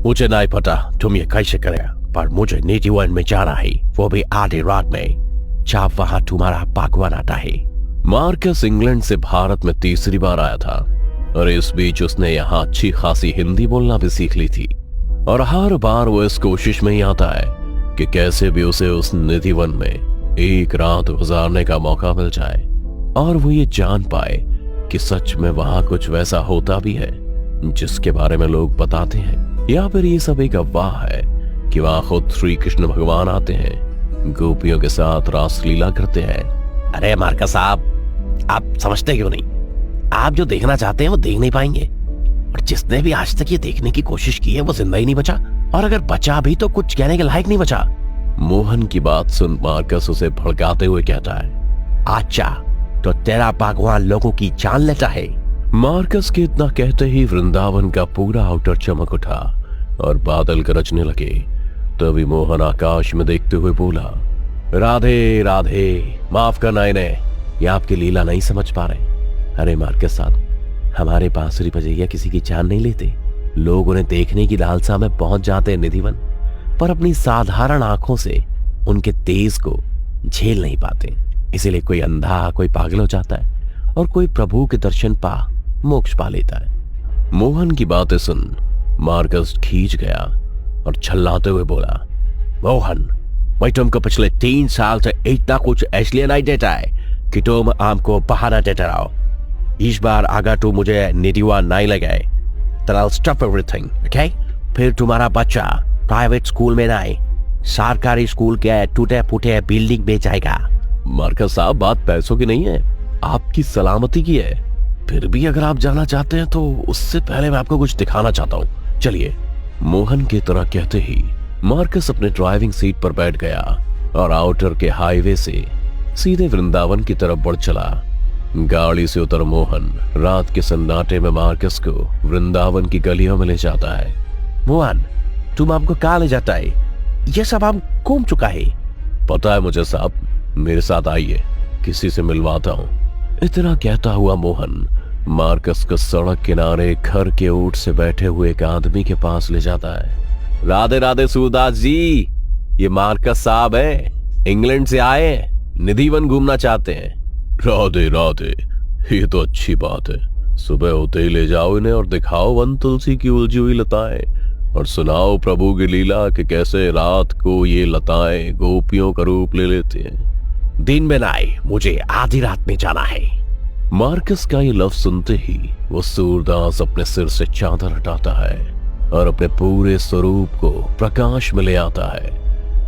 मुझे नहीं पता तुम ये कैसे करेगा, पर मुझे नीतिवन में जाना है, वो भी आधी रात में, जब वहां तुम्हारा भगवान आता है। मार्कस इंग्लैंड से भारत में तीसरी बार आया था और इस बीच उसने यहाँ अच्छी खासी हिंदी बोलना भी सीख ली थी। और हर बार वो इस कोशिश में ही आता है कि कैसे भी उसे उस निधिवन में एक रात गुजारने का मौका मिल जाए और वो ये जान पाए कि सच में वहां कुछ वैसा होता भी है जिसके बारे में लोग बताते हैं, या फिर ये सब एक अफवाह है कि वहां खुद श्री कृष्ण भगवान आते हैं, गोपियों के साथ रासलीला करते हैं। अरे मार्कस साहब, आप समझते क्यों नहीं? आप जो देखना चाहते हैं वो देख नहीं पाएंगे, और जिसने भी आज तक ये देखने की कोशिश की है वो जिंदा ही नहीं बचा, और अगर बचा भी तो कुछ कहने के लायक नहीं बचा। मोहन की बात सुन मार्कस उसे भड़काते हुए कहता है, अच्छा तो तेरा भगवान लोगों की जान लेता है? मार्कस के इतना कहते ही वृंदावन का पूरा आउटर चमक उठा और बादल गरजने लगे। तभी मोहन आकाश में देखते हुए बोला, राधे राधे, माफ करना इन्हें, ये आपकी लीला नहीं समझ पा रहे। अरे मार्कस साहब, हमारे बांसुरी बजैया किसी की जान नहीं लेते, लोग उन्हें देखने की लालसा में पहुंच जाते हैं निधिवन, पर अपनी साधारण आंखों से उनके तेज को झेल नहीं पाते। इसीलिए कोई अंधा, कोई पागल हो जाता है और कोई प्रभु के दर्शन पा मोक्ष पा लेता है। मोहन की बातें सुन मार्कस खींच गया और छल्लाते हुए बोला, मोहन, मैं तुमको पिछले 3 साल से इतना कुछ इसलिए नहीं देता है कि तुम हमको बहाना देते रहो। इस बार अगर तुम मुझे निधिवन नहीं लगाए तो I'll stop everything, okay? फिर तुम्हारा बच्चा प्राइवेट स्कूल में नहीं, सरकारी स्कूल के टूटे फूटे बिल्डिंग में जाएगा। मार्कस साहब, बात पैसों की नहीं है, आपकी सलामती की है। फिर भी अगर आप जाना चाहते हैं तो उससे पहले मैं आपको कुछ दिखाना चाहता हूँ, चलिए। मोहन की तरह कहते ही मार्कस अपने ड्राइविंग सीट पर बैठ गया और आउटर के हाईवे से सीधे वृंदावन की तरफ बढ़ चला। गाड़ी से उतर मोहन रात के सन्नाटे में मार्कस को वृंदावन की गलियों में ले जाता है। मोहन, तुम हमको कहाँ ले जाता है? ये सब हम घूम चुका है। पता है मुझे साहब, मेरे साथ आइए, किसी से मिलवाता हूँ। इतना कहता हुआ मोहन मार्कस को सड़क किनारे घर के ऊंट से बैठे हुए एक आदमी के पास ले जाता है। राधे राधे सूरदास जी, ये मार्कस साहब है, इंग्लैंड से आए हैं, निधिवन घूमना चाहते हैं। राधे राधे, ये तो अच्छी बात है। सुबह होते ही ले जाओ इन्हें और दिखाओ वन तुलसी की उलझी हुई लताएं, और सुनाओ प्रभु की लीला कि कैसे रात को ये लताएं गोपियों का रूप ले लेते हैं। दिन में नहीं, मुझे आधी रात में जाना है। मार्कस का ये लफ्ज सुनते ही वो सूरदास अपने सिर से चादर हटाता है और अपने पूरे स्वरूप को प्रकाश में ले आता है,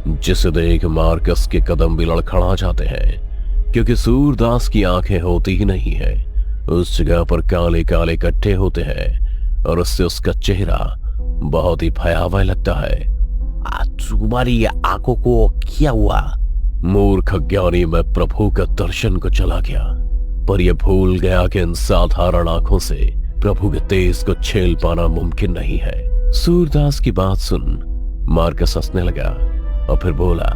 जिसे देख मार्कस के कदम भी लड़खड़ा जाते हैं, क्योंकि सूरदास की आंखें होती ही नहीं है, उस जगह पर काले काले कट्टे होते हैं और उससे उसका चेहरा बहुत ही भयावह लगता है। तुम्हारी आंखों को क्या हुआ? मूर्ख अज्ञानी, मैं प्रभु का दर्शन को चला गया, पर यह भूल गया कि इन साधारण आंखों से प्रभु के तेज को झेल पाना मुमकिन नहीं है। सूरदास की बात सुन मार्कस हंसने लगा और फिर बोला,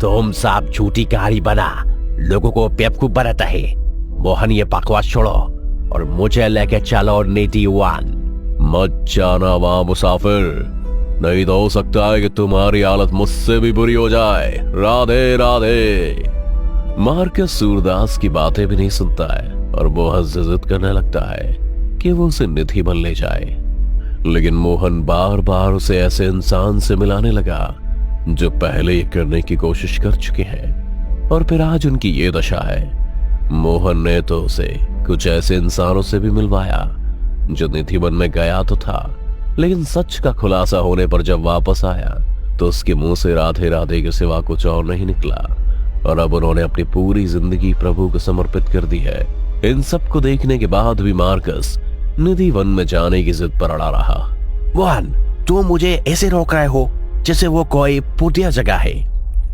तुम सब झूठी कहानी बना लोगों को बेवकूफ बनाता है। मोहन, ये बकवास छोड़ो और मुझे लेके चलो निधिवन। मत जाना वहां मुसाफिर, नहीं तो हो सकता है कि तुम्हारी हालत मुझसे भी बुरी हो जाए। राधे राधे। मार्कस सूरदास की बातें भी नहीं सुनता है और मोहन से जिद करने लगता है कि वो उसे निधिवन ले जाए, लेकिन मोहन बार बार उसे ऐसे इंसान से मिलाने लगा जो पहले ये करने की कोशिश कर चुके हैं, और फिर आज उनकी ये दशा है। मोहन ने तो उसे कुछ ऐसे इंसानों से भी मिलवाया जो निधिवन में गया तो था, लेकिन सच का खुलासा होने पर जब वापस आया तो उसके मुंह से राधे राधे के सिवा कुछ और नहीं निकला, और अब उन्होंने अपनी पूरी जिंदगी प्रभु को समर्पित कर दी है। इन सब को देखने के बाद भी मार्कस निधिवन में जाने की जिद पर अड़ा रहा। मोहन, तुम मुझे ऐसे रोक रहे हो जैसे वो कोई पुतिया जगह है।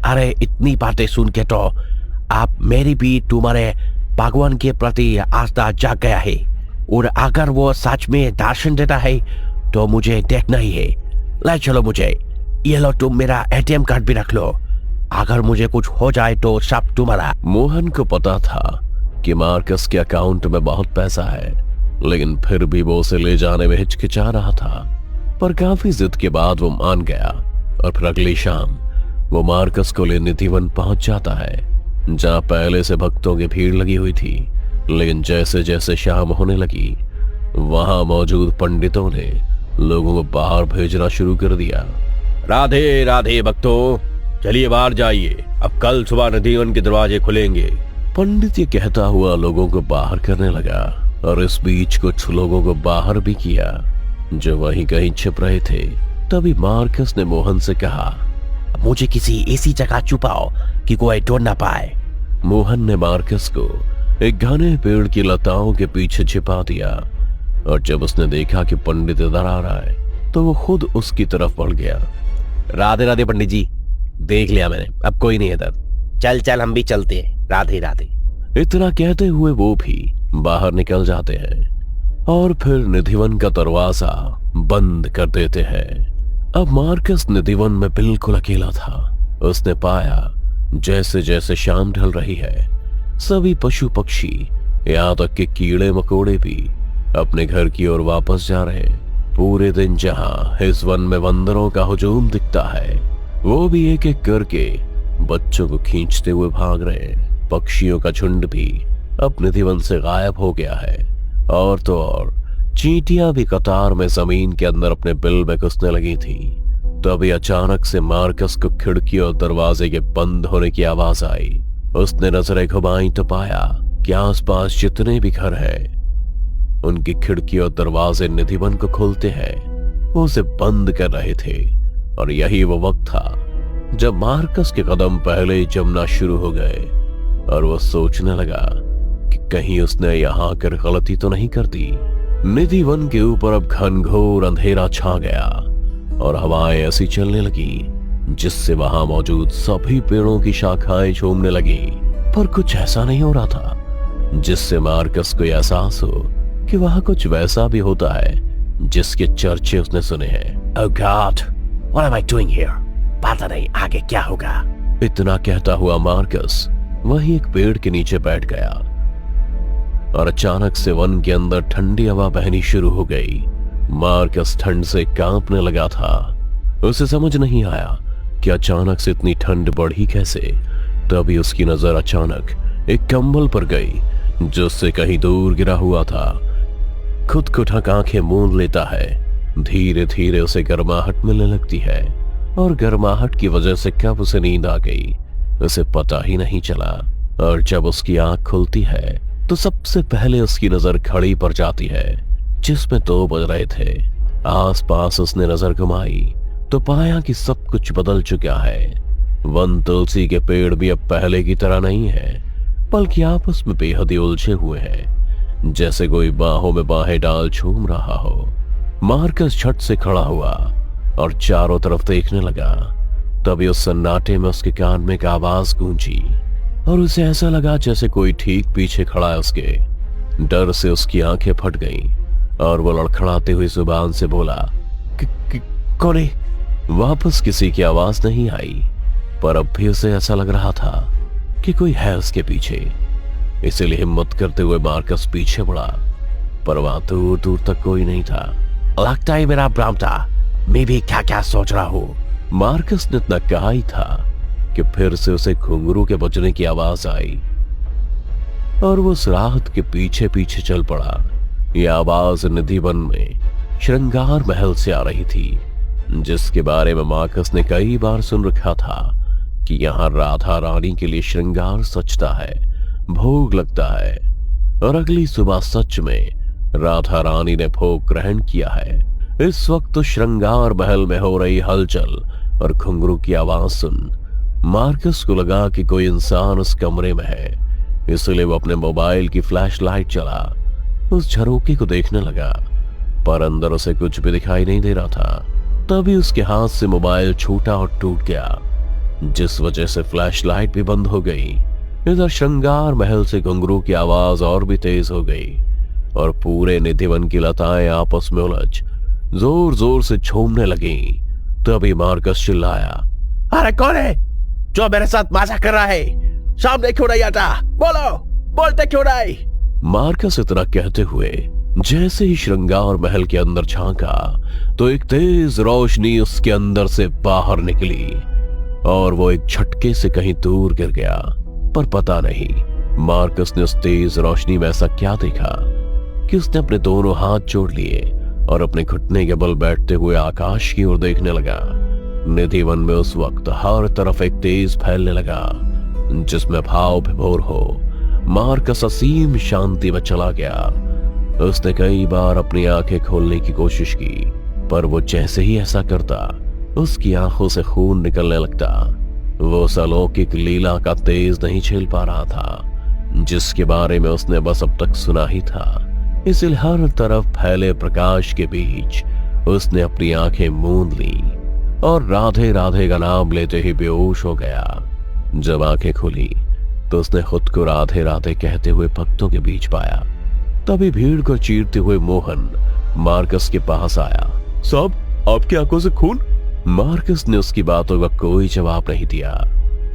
अरे इतनी बातें सुन के तो आप मेरी भी तुम्हारे भगवान के प्रति आस्था जाग गया है, और अगर वो सच में दर्शन देता है तो मुझे देखना ही है। ले चलो मुझे, ये लो तुम मेरा एटीएम कार्ड भी रख लो, अगर मुझे कुछ हो जाए तो सब तुम्हारा। मोहन को पता था कि मार्कस के अकाउंट में बहुत पैसा है, लेकिन फिर भी वो उसे ले जाने में हिचकिचा रहा था। पर काफी जिद के बाद वो मान गया और फिर अगली शाम वो मार्कस को ले निधिवन पहुंच जाता है, जहां पहले से भक्तों की भीड़ लगी हुई थी। लेकिन जैसे जैसे शाम होने लगी, वहां मौजूद पंडितों ने लोगों को बाहर भेजना शुरू कर दिया। राधे राधे भक्तों, चलिए बाहर जाइए, अब कल सुबह निधिवन के दरवाजे खुलेंगे। पंडित ये कहता हुआ लोगों को बाहर करने लगा और इस बीच कुछ लोगों को बाहर भी किया जो वहीं कहीं छिप रहे थे। तभी मार्कस ने मोहन से कहा, मुझे किसी ऐसी जगह छुपाओ कि कोई ढूंढ ना पाए। मोहन ने मार्कस को एक घने पेड़ की लताओं के पीछे छिपा दिया और जब उसने देखा कि पंडित इधर आ रहा है तो वो खुद उसकी तरफ बढ़ गया। राधे राधे पंडित जी, देख लिया मैंने, अब कोई नहीं इधर। चल चल हम भी चलते हैं, राधे राधे। इतना कहते हुए वो भी बाहर निकल जाते हैं और फिर निधिवन का दरवाजा बंद कर देते हैं। अब मार्कस निधिवन में बिल्कुल अकेला था। उसने पाया जैसे जैसे शाम ढल रही है, सभी पशु पक्षी यहाँ तक कि कीड़े मकोड़े भी अपने घर की ओर वापस जा रहे हैं। पूरे दिन जहां इस वन में बंदरों का हुजूम दिखता है, वो भी एक एक करके बच्चों को खींचते हुए भाग रहे हैं। पक्षियों का झुंड भी अब निधिवन से गायब हो गया है और तो और चींटियां भी कतार में जमीन के अंदर अपने बिल में घुसने लगी थी। तभी अचानक से मार्कस को खिड़की और दरवाजे के बंद होने की आवाज आई। उसने नजरें घुमाई तो पाया कि आसपास जितने भी घर हैं उनकी खिड़की और दरवाजे निधिवन को खोलते हैं वो उसे बंद कर रहे थे। और यही वो वक्त था जब मार्कस के कदम पहले ही जमना शुरू हो गए और वो सोचने लगा कि कहीं उसने यहां आकर गलती तो नहीं कर दी। निधिवन के ऊपर अब घनघोर अंधेरा छा गया और हवाएं ऐसी चलने लगी जिससे वहां मौजूद सभी पेड़ों की शाखाएं झूमने लगी। पर कुछ ऐसा नहीं हो रहा था जिससे मार्कस को एहसास हो कि वहां कुछ वैसा भी होता है जिसके चर्चे उसने सुने हैं। Oh God, what am I doing here? पता नहीं आगे क्या होगा। इतना कहता हुआ मार्कस वहीं एक पेड़ के नीचे बैठ गया और अचानक से वन के अंदर ठंडी हवा बहनी शुरू हो गई। मार्कस ठंड से कांपने लगा था। उसे समझ नहीं आया कि अचानक से इतनी ठंड बढ़ी कैसे। तभी उसकी नजर अचानक एक कंबल पर गई जो उससे कहीं दूर गिरा हुआ था। खुद को ढक आंखें मूंद लेता है। धीरे धीरे उसे गर्माहट मिलने लगती है और गर्माहट की वजह से कब उसे नींद आ गई उसे पता ही नहीं चला। और जब उसकी आंख खुलती है तो सबसे पहले उसकी नजर घड़ी पर जाती है जिसमें 2 बज रहे थे। आसपास उसने नजर घुमाई तो पाया कि सब कुछ बदल चुका है। वन तुलसी के पेड़ भी अब पहले की तरह नहीं है, बल्कि आपस में बेहद ही उलझे हुए हैं, जैसे कोई बाहों में बाहें डाल झूम रहा हो। मार्कस झट से खड़ा हुआ और चारों तरफ देखने लगा। तभी उस सन्नाटे में उसके कान में एक आवाज गूंजी और उसे ऐसा लगा जैसे कोई ठीक पीछे खड़ा है उसके। डर से उसकी आंखें फट गईं और वो लड़खड़ाते हुए जुबान से बोला, कौन है? वापस किसी की आवाज नहीं आई, पर अब भी उसे ऐसा लग रहा था कि कोई है उसके पीछे। इसलिए हिम्मत करते हुए मार्कस पीछे बढ़ा, पर वहां दूर दूर तक कोई नहीं था। लगता है मेरा भ्रम था, मैं भी क्या क्या सोच रहा हूँ। मार्कस ने इतना कहा ही था कि फिर से उसे घुंघरू के बजने की आवाज आई और वो उस राहत के पीछे पीछे चल पड़ा। यह आवाज निधिवन में श्रृंगार महल से आ रही थी, जिसके बारे में मार्कस ने कई बार सुन रखा था कि यहाँ राधा रानी के लिए श्रृंगार सजता है, भोग लगता है और अगली सुबह सच में राधा रानी ने भोग ग्रहण किया है। इस वक्त तो श्रृंगार महल में हो रही हलचल और घुंघरू की आवाज सुन मार्कस को लगा कि कोई इंसान उस कमरे में है। इसलिए वो अपने मोबाइल की फ्लैश लाइट चला उस झरोके को देखने लगा, पर अंदर उसे कुछ भी दिखाई नहीं दे रहा था। तभी उसके हाथ से मोबाइल छूटा और टूट गया, जिस वजह से फ्लैश लाइट भी बंद हो गई। इधर श्रृंगार महल से घुंघरू की आवाज और भी तेज हो गई और पूरे निधिवन की लताएं आपस में उलझ जोर जोर से झूमने लगी। तभी मार्कस चिल्लाया, अरे कौन है जो मेरे साथ मजाक कर रहा है? सामने क्यों नहीं आता? बोलो, बोलते क्यों नहीं? मार्कस इतना कहते हुए जैसे ही श्रृंगार महल के अंदर झांका तो एक तेज रोशनी उसके अंदर से बाहर निकली और वो एक झटके से कहीं दूर गिर गया। पर पता नहीं मार्कस ने उस तेज रोशनी में ऐसा क्या देखा कि उसने अपने दोनों हाथ जोड़ लिए और अपने घुटने के बल बैठते हुए आकाश की ओर देखने लगा। निधिवन में उस वक्त हर तरफ एक तेज फैलने लगा जिसमें भाव विभोर हो मार्कस असीम शांति में चला गया। उसने कई बार अपनी आंखें खोलने की कोशिश की, पर वो जैसे ही ऐसा करता उसकी आंखों से खून निकलने लगता। वो उस अलौकिक लीला का तेज नहीं झेल पा रहा था जिसके बारे में उसने बस अब तक सुना ही था। इसलिए हर तरफ फैले प्रकाश के बीच उसने अपनी आंखें मूंद ली और राधे राधे का नाम लेते ही बेहोश हो गया। जब आंखें खुली तो उसने खुद को राधे राधे कहते हुए भक्तों के बीच पाया। तभी भीड़ को चीरते हुए मोहन मार्कस के पास आया। साहब, आपकी आंखों से खून? मार्कस ने उसकी बातों का कोई जवाब नहीं दिया।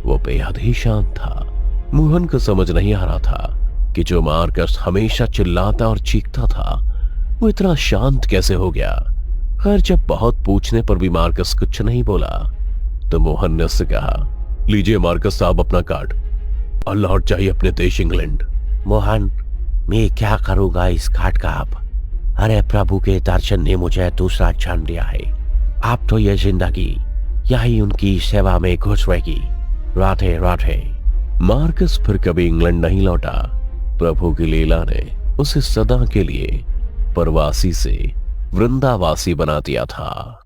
वो बेहद ही शांत था। मोहन को समझ नहीं आ रहा था कि जो मार्कस हमेशा चिल्लाता और चीखता था वो इतना शांत कैसे हो गया। खैर, जब बहुत पूछने पर भी मार्कस कुछ नहीं बोला तो मोहन ने उससे कहा, लीजिए मार्कस साहब अपना कार्ड, और लौट जाइए अपने देश इंग्लैंड। मोहन, मैं क्या करूंगा इस कार्ड का अब? अरे प्रभु के दर्शन ने मुझे दूसरा जन्म दिया है। अब तो ये जिंदगी यही उनकी सेवा में गुजरेगी। राधे राधे। मार्कस फिर कभी इंग्लैंड नहीं लौटा। प्रभु की लीला ने उसे सदा के लिए परवासी से वृंदावासी बना दिया था।